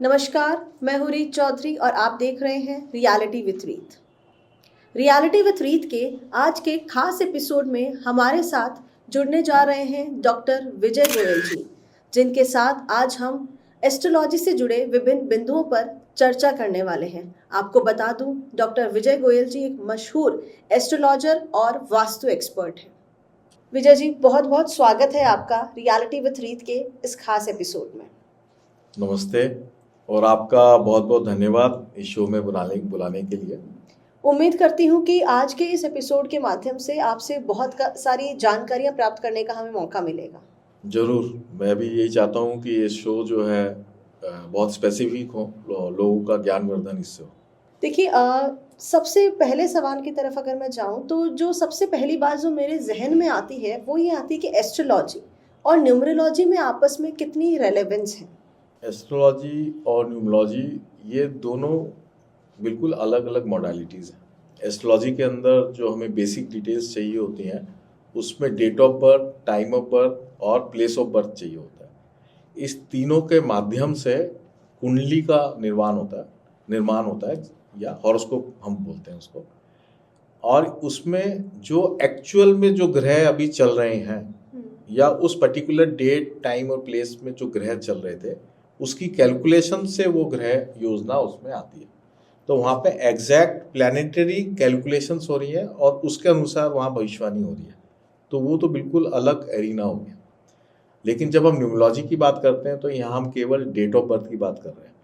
नमस्कार, मैं हूँ रीत चौधरी और आप देख रहे हैं रियलिटी विथ रीत। रियलिटी विथ रीत के आज के खास एपिसोड में हमारे साथ जुड़ने जा रहे हैं डॉक्टर विजय गोयल जी, जिनके साथ आज हम एस्ट्रोलॉजी से जुड़े विभिन्न बिंदुओं पर चर्चा करने वाले हैं। आपको बता दूं, डॉक्टर विजय गोयल जी एक मशहूर एस्ट्रोलॉजर और वास्तु एक्सपर्ट हैं। विजय जी, बहुत बहुत स्वागत है आपका रियलिटी विथ रीत के इस खास एपिसोड में। नमस्ते और आपका बहुत बहुत धन्यवाद इस शो में बुलाने के लिए। उम्मीद करती हूँ कि आज के इस एपिसोड के माध्यम से आपसे बहुत सारी जानकारियाँ प्राप्त करने का हमें मौका मिलेगा। जरूर, मैं भी यही चाहता हूँ कि ये शो जो है बहुत स्पेसिफिक हो, लोगों का ज्ञानवर्धन इससे हो। देखिए, सबसे पहले सवाल की तरफ अगर मैं जाऊँ तो जो सबसे पहली बात जो मेरे जहन में आती है वो ये आती है कि एस्ट्रोलॉजी और न्यूमरोलॉजी में आपस में कितनी रेलेवेंस है। एस्ट्रोलॉजी और न्यूमरोलॉजी ये दोनों बिल्कुल अलग अलग मॉडलिटीज़ हैं। एस्ट्रोलॉजी के अंदर जो हमें बेसिक डिटेल्स चाहिए होती हैं उसमें date of birth, time of birth और प्लेस ऑफ बर्थ चाहिए होता है। इस तीनों के माध्यम से कुंडली का निर्माण होता है या हॉरोस्कोप हम बोलते हैं उसको। और उसमें जो एक्चुअल में जो ग्रह अभी चल रहे हैं या उस पर्टिकुलर डेट, टाइम और प्लेस में जो ग्रह चल रहे थे उसकी कैलकुलेशन से वो ग्रह योजना उसमें आती है। तो वहाँ पे एग्जैक्ट प्लैनेटरी कैलकुलेशंस हो रही है और उसके अनुसार वहाँ भविष्यवाणी हो रही है। तो वो तो बिल्कुल अलग एरिना हो गया। लेकिन जब हम न्यूमरोलॉजी की बात करते हैं तो यहाँ हम केवल डेट ऑफ बर्थ की बात कर रहे हैं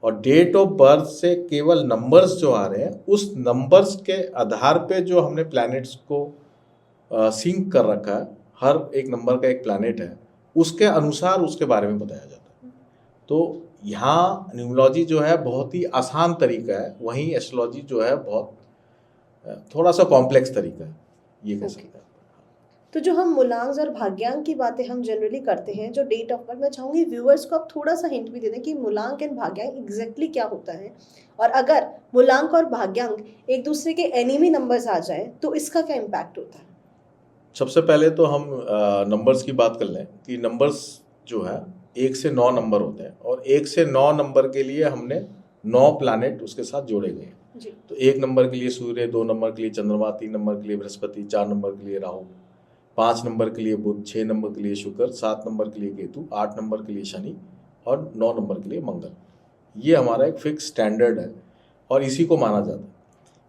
और डेट ऑफ बर्थ से केवल नंबर्स जो आ रहे हैं उस नंबर्स के आधार पे जो हमने प्लैनेट्स को सिंक कर रखा है, हर एक नंबर का एक प्लैनेट है, उसके अनुसार उसके बारे में बताया जाता है। तो यहाँ न्यूमरोलॉजी जो है बहुत ही आसान तरीका है, वहीं एस्ट्रोलॉजी जो है बहुत थोड़ा सा कॉम्प्लेक्स तरीका है, ये कह सकते हैं। तो जो हम मूलांक और भाग्यांक की बातें हम जनरली करते हैं, जो डेट ऑफ बर्थ, मैं चाहूँगी व्यूअर्स को आप थोड़ा सा हिंट भी दे दें कि मूलांक एंड भाग्यांक एग्जैक्टली क्या होता है, और अगर मूलांक और भाग्यांक एक दूसरे के एनिमी नंबर्स आ जाए तो इसका क्या इम्पैक्ट होता है। सबसे पहले तो हम नंबर्स की बात कर लें कि नंबर्स जो है 1 से 9 नंबर होते हैं और 1 से 9 नंबर के लिए हमने 9 प्लैनेट उसके साथ जोड़े गए हैं। तो 1 नंबर के लिए सूर्य, 2 नंबर के लिए चंद्रमा, 3 नंबर के लिए बृहस्पति, 4 नंबर के लिए राहु, 5 नंबर के लिए बुध, 6 नंबर के लिए शुक्र, 7 नंबर के लिए केतु, 8 नंबर के लिए शनि और 9 नंबर के लिए मंगल। ये हमारा एक फिक्स स्टैंडर्ड है और इसी को माना जाता है।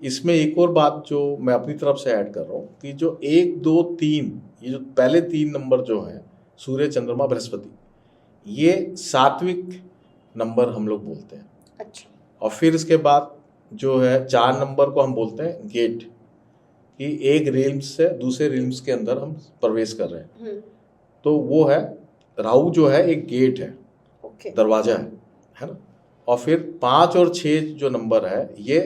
इसमें एक और बात जो मैं अपनी तरफ से ऐड कर रहा हूँ कि जो 1, 2, 3, ये जो पहले 3 नंबर जो हैं, सूर्य, चंद्रमा, बृहस्पति, ये सात्विक नंबर हम लोग बोलते हैं। अच्छा। और फिर इसके बाद जो है 4 नंबर को हम बोलते हैं गेट, कि एक रिल्म्स से दूसरे रिल्म्स के अंदर हम प्रवेश कर रहे हैं। तो वो है राहु जो है एक गेट है, दरवाजा है ना। और फिर 5 और 6 जो नंबर है ये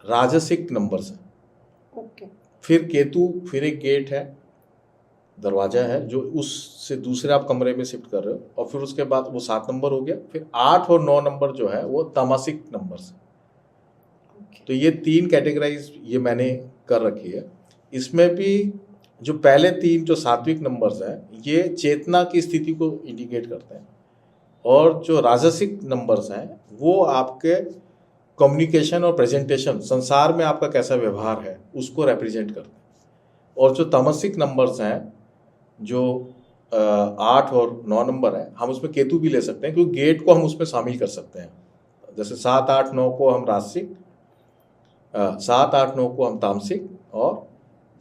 राजसिक नंबर्स हैं। फिर केतु फिर एक गेट है, दरवाजा है, जो उससे दूसरे आप कमरे में शिफ्ट कर रहे हो। और फिर उसके बाद वो 7 नंबर हो गया। फिर 8 और 9 नंबर जो है वो तामसिक नंबर्स है। तो ये 3 कैटेगराइज ये मैंने कर रखी है। इसमें भी जो पहले 3 जो सात्विक नंबर्स हैं ये चेतना की स्थिति को इंडिकेट करते हैं और जो राजसिक नंबर्स हैं वो आपके कम्युनिकेशन और प्रेजेंटेशन, संसार में आपका कैसा व्यवहार है उसको रिप्रेजेंट करते हैं। और जो तामसिक नंबर्स हैं जो 8 और 9 नंबर है, हम उसमें केतु भी ले सकते हैं क्योंकि गेट को हम उसमें शामिल कर सकते हैं। जैसे 7, 8, 9 को हम राजसिक, 7, 8, 9 को हम तामसिक और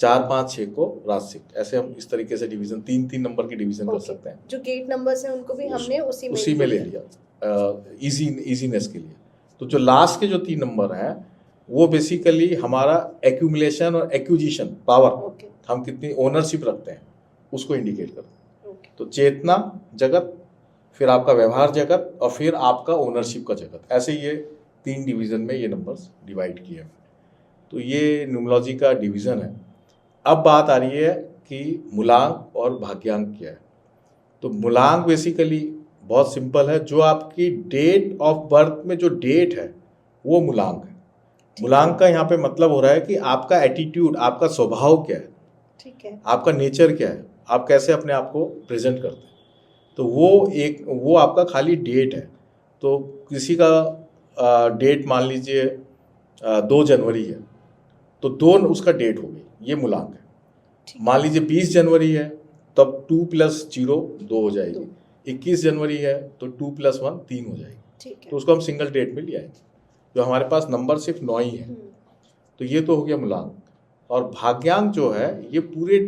4, 5, 6 को राजसिक, ऐसे हम इस तरीके से डिवीजन 3-3 नंबर की डिवीजन कर सकते हैं। जो गेट नंबर्स हैं उनको भी हमने उसी में ले लिया इजीनेस के लिए। तो जो लास्ट के जो 3 नंबर हैं वो बेसिकली हमारा एक्यूमुलेशन और एक्विजिशन पावर, हम कितनी ओनरशिप रखते हैं उसको इंडिकेट करते हैं। तो चेतना जगत, फिर आपका व्यवहार जगत और फिर आपका ओनरशिप का जगत, ऐसे ये 3 डिवीज़न में ये नंबर्स डिवाइड किए हैं। तो ये न्यूमरोलॉजी का डिवीज़न है। अब बात आ रही है कि मूलांक और भाग्यांक क्या है। तो मूलांक बेसिकली बहुत सिंपल है, जो आपकी डेट ऑफ बर्थ में जो डेट है वो मूलांक है। मूलांक का यहाँ पे मतलब हो रहा है कि आपका एटीट्यूड, आपका स्वभाव क्या है, ठीक है, आपका नेचर क्या है, आप कैसे अपने आप को प्रेजेंट करते हैं। तो वो आपका खाली डेट है। तो किसी का डेट मान लीजिए 2 जनवरी है, तो 2 उसका डेट हो गई, ये मूलांक है। मान लीजिए 20 जनवरी है, तब 2 + 0 2 हो जाएगी। 21 जनवरी है तो 2 + 1 3 हो जाएगी। तो उसको हम सिंगल डेट में ले आएंगे। जो हमारे पास नंबर सिर्फ 9 ही है, तो ये तो हो गया मूलांक। और भाग्यांक जो है ये पूरे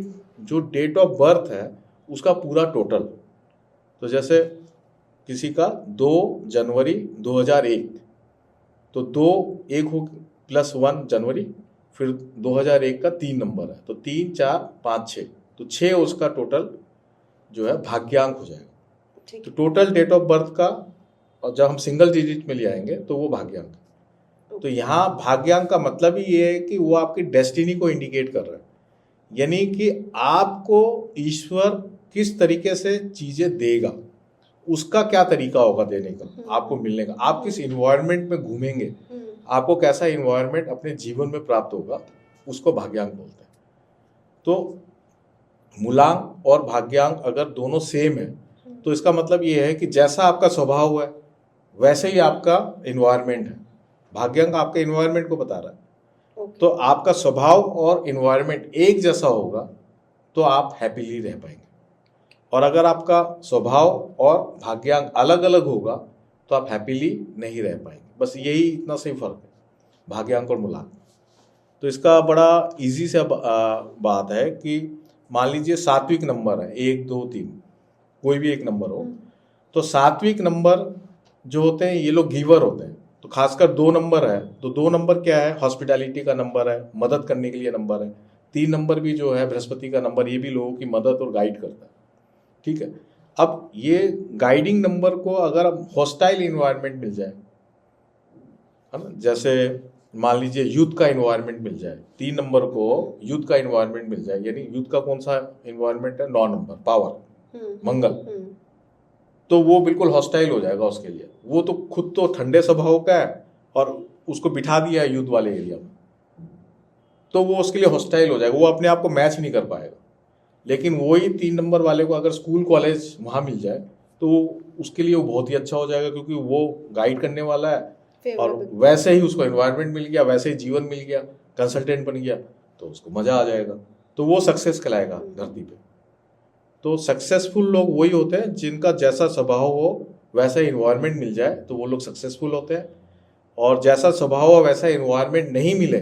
जो डेट ऑफ बर्थ है उसका पूरा टोटल। तो जैसे किसी का 2 जनवरी 2001, तो 2 1 हो +1 जनवरी, फिर 2001 का 3 नंबर है, तो 3 4 5 6, तो 6 उसका टोटल जो है भाग्यांक हो जाएगा। तो टोटल डेट ऑफ बर्थ का, और जब हम सिंगल डिजिट में ले आएंगे तो वो भाग्यांक। तो यहाँ भाग्यांक का मतलब ही ये है कि वो आपकी डेस्टिनी को इंडिकेट कर रहा है, यानी कि आपको ईश्वर किस तरीके से चीजें देगा, उसका क्या तरीका होगा देने का, आपको मिलने का। आप किस इन्वायरमेंट में घूमेंगे, आपको कैसा इन्वायरमेंट अपने जीवन में प्राप्त होगा, उसको भाग्यांक बोलते हैं। तो मूलांक और भाग्यांक अगर दोनों सेम है तो इसका मतलब ये है कि जैसा आपका स्वभाव है वैसे ही आपका इन्वायरमेंट है। भाग्यांक आपके इन्वायरमेंट को बता रहा है। तो आपका स्वभाव और इन्वायरमेंट एक जैसा होगा तो आप हैप्पीली रह पाएंगे, और अगर आपका स्वभाव और भाग्यांक अलग अलग होगा तो आप हैप्पीली नहीं रह पाएंगे। बस यही इतना सही फर्क है भाग्यांक और मूलांक। तो इसका बड़ा इजी सा बात है कि मान लीजिए सात्विक नंबर है 1 2 3, कोई भी एक नंबर हो, तो सात्विक नंबर जो होते हैं ये लोग गिवर होते हैं। तो खासकर 2 नंबर है, तो 2 नंबर क्या है, हॉस्पिटैलिटी का नंबर है, मदद करने के लिए नंबर है। 3 नंबर भी जो है बृहस्पति का नंबर, ये भी लोगों की मदद और गाइड करता है। ठीक है, अब ये गाइडिंग नंबर को अगर अब हॉस्टाइल इन्वायरमेंट मिल जाए, है ना, जैसे मान लीजिए युद्ध का इन्वायरमेंट मिल जाए, 3 नंबर को युद्ध का इन्वायरमेंट मिल जाए, यानी युद्ध का कौन सा इन्वायरमेंट है, 9 नंबर पावर मंगल, तो वो बिल्कुल हॉस्टाइल हो जाएगा उसके लिए। वो तो खुद तो ठंडे स्वभाव का है और उसको बिठा दिया है युद्ध वाले एरिया में, तो वो उसके लिए हॉस्टाइल हो जाएगा, वो अपने आप को मैच नहीं कर पाएगा। लेकिन वही 3 नंबर वाले को अगर स्कूल कॉलेज वहां मिल जाए तो उसके लिए वो बहुत ही अच्छा हो जाएगा, क्योंकि वो गाइड करने वाला है और वैसे ही उसको एनवायरनमेंट मिल गया, वैसे ही जीवन मिल गया, कंसल्टेंट बन गया, तो उसको मजा आ जाएगा, तो वो सक्सेस कहलाएगा धरती पे। तो सक्सेसफुल लोग वही होते हैं जिनका जैसा स्वभाव हो वैसा इन्वायरमेंट मिल जाए तो वो लोग सक्सेसफुल होते हैं, और जैसा स्वभाव हो वैसा इन्वायरमेंट नहीं मिले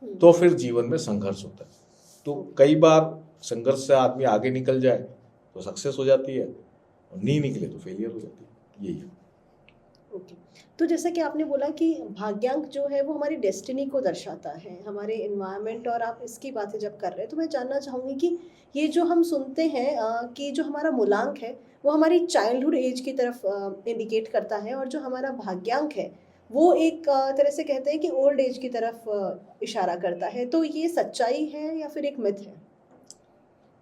तो फिर जीवन में संघर्ष होता है। तो कई बार संघर्ष से आदमी आगे निकल जाए तो सक्सेस हो जाती है, और नहीं निकले तो फेलियर हो जाती है, यही है। ओके, तो जैसा कि आपने बोला कि भाग्यांक जो है वो हमारी डेस्टिनी को दर्शाता है, हमारे इन्वायरमेंट, और आप इसकी बातें जब कर रहे हैं तो मैं जानना चाहूँगी कि ये जो हम सुनते हैं कि जो हमारा मूलांक है वो हमारी चाइल्डहुड एज की तरफ इंडिकेट करता है, और जो हमारा भाग्यांक है वो एक तरह से कहते हैं कि ओल्ड एज की तरफ इशारा करता है। तो ये सच्चाई है या फिर एक मिथ है?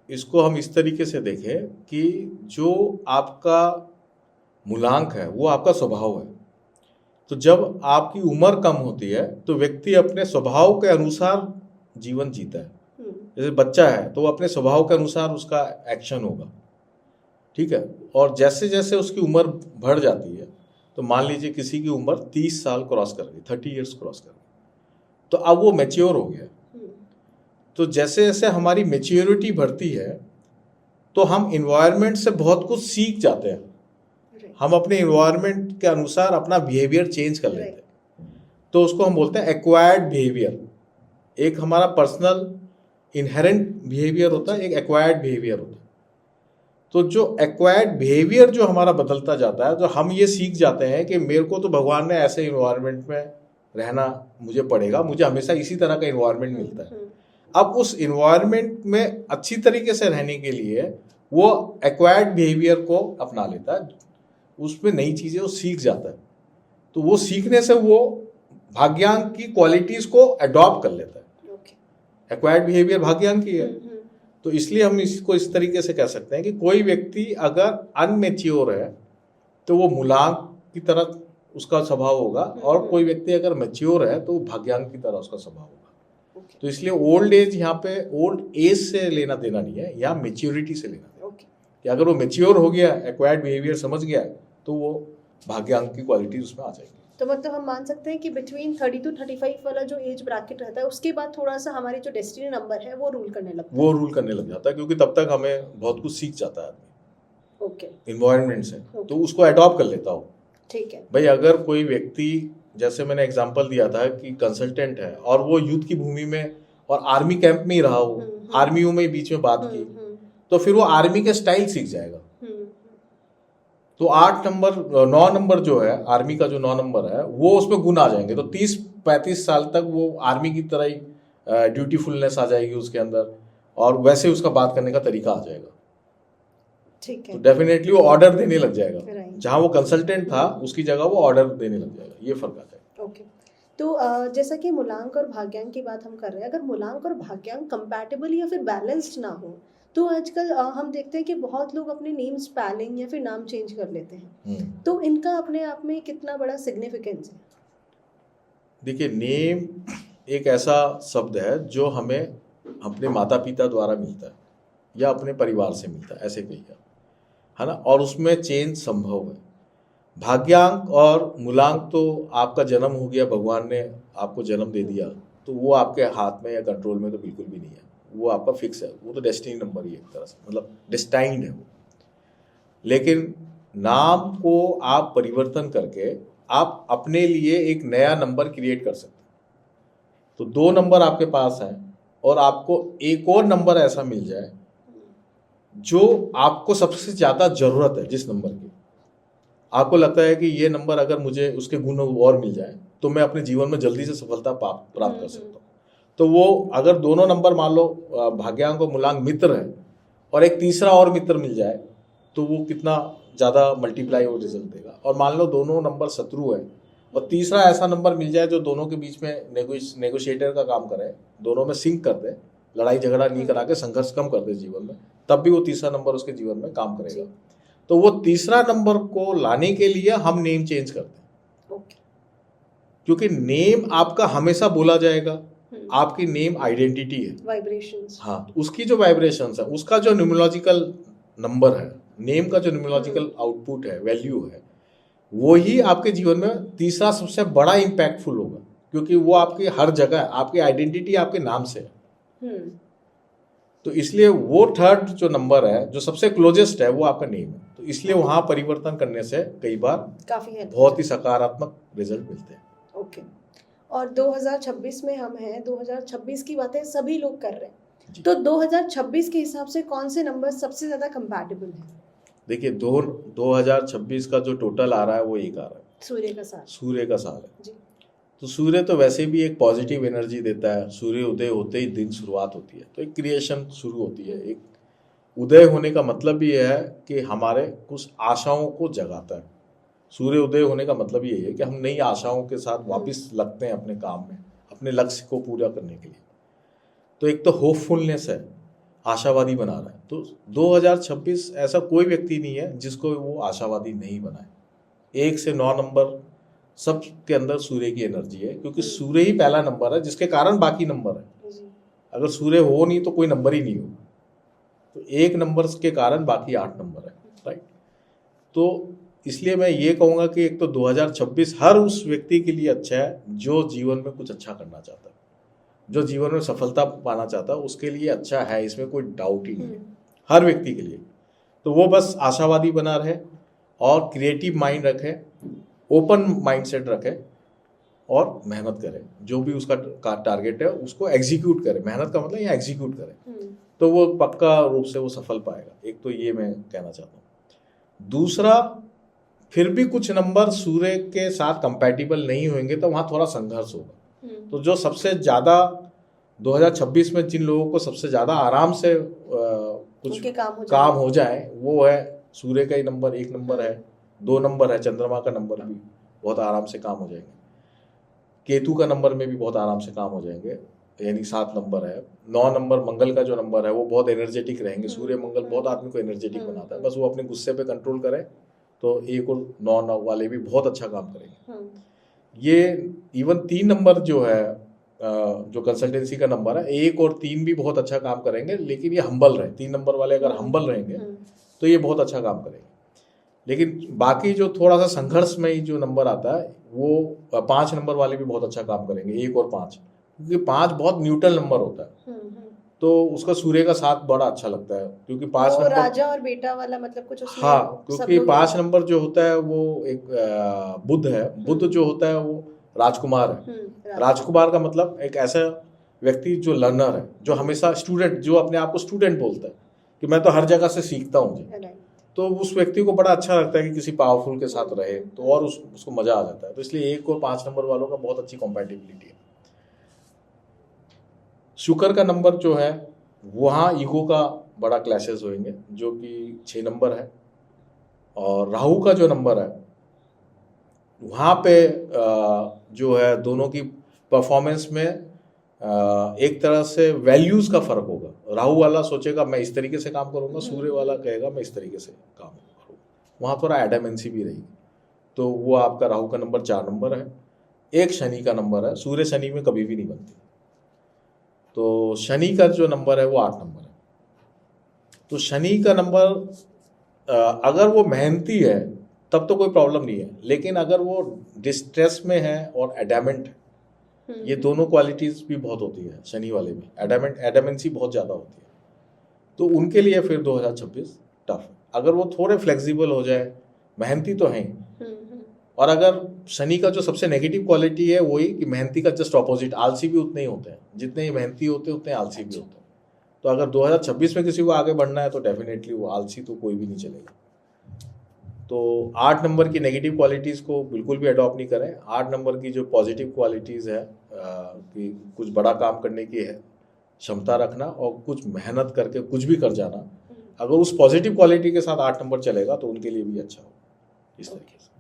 इसको हम इस तरीके से देखें कि जो आपका मूलांक है वो आपका स्वभाव है। तो जब आपकी उम्र कम होती है तो व्यक्ति अपने स्वभाव के अनुसार जीवन जीता है। जैसे बच्चा है तो वो अपने स्वभाव के अनुसार उसका एक्शन होगा, ठीक है। और जैसे जैसे उसकी उम्र बढ़ जाती है, तो मान लीजिए किसी की उम्र 30 साल क्रॉस कर गई, 30 ईयर्स क्रॉस कर गई, तो अब वो मैच्योर हो गया। तो जैसे जैसे हमारी मैच्योरिटी बढ़ती है तो हम इन्वायरमेंट से बहुत कुछ सीख जाते हैं, हम अपने इन्वायरमेंट के अनुसार अपना बिहेवियर चेंज कर लेते हैं। तो उसको हम बोलते हैं एक्वायर्ड बिहेवियर। एक हमारा पर्सनल इनहेरेंट बिहेवियर होता है, एक एक्वायर्ड बिहेवियर होता है। तो जो एक्वायर्ड बिहेवियर जो हमारा बदलता जाता है, तो हम ये सीख जाते हैं कि मेरे को तो भगवान ने ऐसे इन्वायरमेंट में रहना मुझे पड़ेगा, मुझे हमेशा इसी तरह का इन्वायरमेंट मिलता है। अब उस इन्वायरमेंट में अच्छी तरीके से रहने के लिए वो एक्वायर्ड बिहेवियर को अपना लेता है, उसमें नई चीजें वो सीख जाता है। तो वो सीखने से वो भाग्यांक की क्वालिटीज को अडॉप्ट कर लेता है। एक्वायर्ड बिहेवियर भाग्यांक की है। तो इसलिए हम इसको इस तरीके से कह सकते हैं कि कोई व्यक्ति अगर अनमेच्योर है तो वो मूलांक की तरह उसका स्वभाव होगा, और कोई व्यक्ति अगर मैच्योर है तो भाग्यांक की तरह उसका स्वभाव होगा। तो इसलिए ओल्ड एज यहाँ पे ओल्ड एज से लेना देना नहीं है, यहाँ मेच्योरिटी से लेना देना। कि अगर वो मेच्योर हो गया, एक्वायर्ड बिहेवियर समझ गया, तो वो भाग्यांक की क्वालिटी उसमें आ जाएगी। तो मतलब हम मान सकते हैं कि बिटवीन 30 to 35 वाला जो एज ब्रैकेट रहता है उसके बाद थोड़ा सा हमारी जो डेस्टिनी नंबर है वो रूल करने लगता है। वो रूल करने लग जाता है, क्योंकि तब तक हमें बहुत कुछ सीख जाता है आदमी ओके, इन्वायरमेंट से, तो उसको अडॉप्ट कर लेता हो। ठीक है भाई अगर कोई व्यक्ति, जैसे मैंने एग्जांपल दिया था कि कंसल्टेंट है और वो युद्ध की भूमि में और आर्मी कैंप में ही रहा हो, आर्मियों में बीच में बात की, तो फिर वो आर्मी के स्टाइल सीख जाएगा। तो 8 नंबर 9 नंबर जो है आर्मी का, जो 9 नंबर है वो उसमें गुण आ जाएंगे, तो 30-35 साल तक वो आर्मी की तरह ही ड्यूटीफुलनेस आ जाएगी उसके अंदर, और वैसे उसका बात करने का तरीका आ जाएगा। ठीक है, तो डेफिनेटली वो ऑर्डर देने लग जाएगा, Right. जहां वो कंसल्टेंट था उसकी जगह वो ऑर्डर देने लग जाएगा, ये फर्क आ जाएगा। ओके। तो जैसा कि मूलांक और भाग्यांक की बात हम कर रहे हैं, अगर मूलांक और भाग्यांक कंपैटिबल या फिर बैलेंस्ड ना हो, तो आजकल हम देखते हैं कि बहुत लोग अपने नेम स्पेलिंग या फिर नाम चेंज कर लेते हैं, तो इनका अपने आप में कितना बड़ा सिग्निफिकेंस है? देखिए, नेम एक ऐसा शब्द है जो हमें अपने माता पिता द्वारा मिलता है या अपने परिवार से मिलता है, ऐसे कहिए, है ना, और उसमें चेंज संभव है। भाग्यांक और मूलांक तो आपका जन्म हो गया, भगवान ने आपको जन्म दे दिया, तो वो आपके हाथ में या कंट्रोल में तो बिल्कुल भी नहीं है, वो आपका फिक्स है, वो तो डेस्टिनी नंबर ही है एक तरह से, मतलब डेस्टाइन्ड है वो। लेकिन नाम को आप परिवर्तन करके आप अपने लिए एक नया नंबर क्रिएट कर सकते हैं। तो 2 नंबर आपके पास हैं और आपको एक और नंबर ऐसा मिल जाए जो आपको सबसे ज़्यादा ज़रूरत है, जिस नंबर की आपको लगता है कि ये नंबर अगर मुझे उसके गुण और मिल जाए तो मैं अपने जीवन में जल्दी से सफलता प्राप्त कर सकता हूँ। तो वो अगर दोनों नंबर मान लो भाग्यांक और मूलांक मित्र है और एक तीसरा और मित्र मिल जाए, तो वो कितना ज़्यादा मल्टीप्लाई और रिजल्ट देगा। और मान लो दोनों नंबर शत्रु है और तीसरा ऐसा नंबर मिल जाए जो दोनों के बीच में नेगोशिएटर का काम करे, दोनों में सिंक कर दे, लड़ाई झगड़ा नहीं करा के संघर्ष कम कर दे जीवन में, तब भी वो तीसरा नंबर उसके जीवन में काम करेगा। तो वो तीसरा नंबर को लाने के लिए हम नेम चेंज करते हैं। क्योंकि नेम आपका हमेशा बोला जाएगा, आपकी नेम आइडेंटिटी है, वाइब्रेशंस। हाँ, उसकी जो वाइब्रेशंस है, उसका जो न्यूमरोलॉजिकल नंबर है, नेम का जो न्यूमरोलॉजिकल आउटपुट है, वैल्यू है, वो ही आपके जीवन में तीसरा सबसे बड़ा इम्पैक्टफुल होगा, क्योंकि वो आपकी हर जगह, आपकी आइडेंटिटी आपके नाम से है। तो इसलिए वो थर्ड जो नंबर है, जो सबसे क्लोजेस्ट है, वो आपका नेम है। तो इसलिए वहां परिवर्तन करने से कई बार काफी है, बहुत ही सकारात्मक रिजल्ट मिलते हैं। ओके। और 2026 में हम हैं, 2026 की बातें सभी लोग कर रहे हैं, तो 2026 के हिसाब से कौन से नंबर सबसे ज्यादा कंपैटिबल है? देखिए, 2026 का जो टोटल आ रहा है वो एक आ रहा है, सूर्य का साल। सूर्य का साल है जी। तो सूर्य तो वैसे भी एक पॉजिटिव एनर्जी देता है। सूर्य उदय होते ही दिन शुरुआत होती है, तो एक क्रिएशन शुरू होती है। एक उदय होने का मतलब भी है कि हमारे कुछ आशाओं को जगाता है। सूर्य उदय होने का मतलब यही है कि हम नई आशाओं के साथ वापस लगते हैं अपने काम में, अपने लक्ष्य को पूरा करने के लिए। तो एक तो होपफुलनेस है, आशावादी बना रहा है। तो 2026 ऐसा कोई व्यक्ति नहीं है जिसको वो आशावादी नहीं बनाए। 1 से 9 नंबर सब के अंदर सूर्य की एनर्जी है, क्योंकि सूर्य ही पहला नंबर है जिसके कारण बाकी नंबर है। अगर सूर्य हो नहीं तो कोई नंबर ही नहीं होगा। तो 1 नंबर के कारण बाकी 8 नंबर है, राइट। तो इसलिए मैं ये कहूँगा कि एक तो 2026 हर उस व्यक्ति के लिए अच्छा है जो जीवन में कुछ अच्छा करना चाहता है, जो जीवन में सफलता पाना चाहता है, उसके लिए अच्छा है, इसमें कोई डाउट ही नहीं है, हर व्यक्ति के लिए। तो वो बस आशावादी बना रहे और क्रिएटिव माइंड रखे, ओपन माइंडसेट रखे और मेहनत करे। जो भी उसका टारगेट है उसको एग्जीक्यूट करे। मेहनत का मतलब यहाँ एग्जीक्यूट करे, तो वो पक्का रूप से वो सफल पाएगा। एक तो ये मैं कहना चाहता हूँ। दूसरा, फिर भी कुछ नंबर सूर्य के साथ कंपैटिबल नहीं होंगे तो वहाँ थोड़ा संघर्ष होगा। तो जो सबसे ज़्यादा 2026 में जिन लोगों को सबसे ज़्यादा आराम से कुछ काम हो जाए वो है सूर्य का ही नंबर 1 नंबर है, 2 नंबर है, चंद्रमा का नंबर भी बहुत आराम से काम हो जाएंगे, केतु का नंबर में भी बहुत आराम से काम हो जाएंगे, यानी 7 नंबर है। 9 नंबर मंगल का जो नंबर है वो बहुत एनर्जेटिक रहेंगे। सूर्य मंगल बहुत आदमी को एनर्जेटिक बनाता है, बस वो अपने गुस्से पे कंट्रोल करे तो 1 और 9 वाले भी बहुत अच्छा काम करेंगे। ये इवन 3 नंबर जो है, जो कंसल्टेंसी का नंबर है, 1 और 3 भी बहुत अच्छा काम करेंगे, लेकिन ये हम्बल रहे। 3 नंबर वाले अगर हम्बल रहेंगे तो ये बहुत अच्छा काम करेंगे। लेकिन बाकी जो थोड़ा सा संघर्ष में ही जो नंबर आता है वो 5 नंबर वाले भी बहुत अच्छा काम करेंगे, 1 और 5, क्योंकि 5 बहुत न्यूट्रल नंबर होता है। तो उसका सूर्य का साथ बड़ा अच्छा लगता है, क्योंकि 5 वो नंबर राजा और बेटा वाला मतलब कुछ उसमें हाँ, सब क्योंकि लोग 5 नंबर जो होता है वो एक बुध है। बुध जो होता है वो राजकुमार है। राजकुमार का मतलब एक ऐसा व्यक्ति जो लर्नर है, जो हमेशा स्टूडेंट, जो अपने आप को स्टूडेंट बोलता है कि मैं तो हर जगह से सीखता हूँ जी। Right. तो उस व्यक्ति को बड़ा अच्छा लगता है कि किसी पावरफुल के साथ रहे, तो और उसको मजा आ जाता है। तो इसलिए 1 और 5 नंबर वालों का बहुत अच्छी कॉम्पैटिबिलिटी है। शुक्र का नंबर जो है वहाँ ईगो का बड़ा क्लैशेस होंगे, जो कि 6 नंबर है। और राहु का जो नंबर है वहाँ पे जो है दोनों की परफॉर्मेंस में एक तरह से वैल्यूज का फर्क होगा। राहु वाला सोचेगा मैं इस तरीके से काम करूंगा, सूर्य वाला कहेगा मैं इस तरीके से काम करूंगा। वहाँ थोड़ा एडामेंसी भी रहेगी। तो वो आपका राहु का नंबर 4 नंबर है। एक शनि का नंबर है। सूर्य शनि में कभी भी नहीं बनती। तो शनि का जो नंबर है वो 8 नंबर है। तो शनि का नंबर अगर वो मेहनती है तब तो कोई प्रॉब्लम नहीं है, लेकिन अगर वो डिस्ट्रेस में है और एडामेंट है, ये दोनों क्वालिटीज भी बहुत होती है शनि वाले में। एडामेंसी बहुत ज़्यादा होती है। तो उनके लिए फिर 2026 टफ है। अगर वो थोड़े फ्लेक्सिबल हो जाए, मेहनती तो हैं, और अगर शनि का जो सबसे नेगेटिव क्वालिटी है वही कि मेहनती का जस्ट ऑपोजिट, आलसी भी उतने ही होते हैं। जितने ही मेहनती होते हैं उतने आलसी भी होते हैं। तो अगर 2026 में किसी को आगे बढ़ना है तो डेफिनेटली वो आलसी तो कोई भी नहीं चलेगा। तो 8 नंबर की नेगेटिव क्वालिटीज़ को बिल्कुल भी अडॉप्ट नहीं करें। 8 नंबर की जो पॉजिटिव क्वालिटीज़ है कि कुछ बड़ा काम करने की है क्षमता रखना और कुछ मेहनत करके कुछ भी कर जाना, अगर उस पॉजिटिव क्वालिटी के साथ 8 नंबर चलेगा तो उनके लिए भी अच्छा हो। इस तरीके से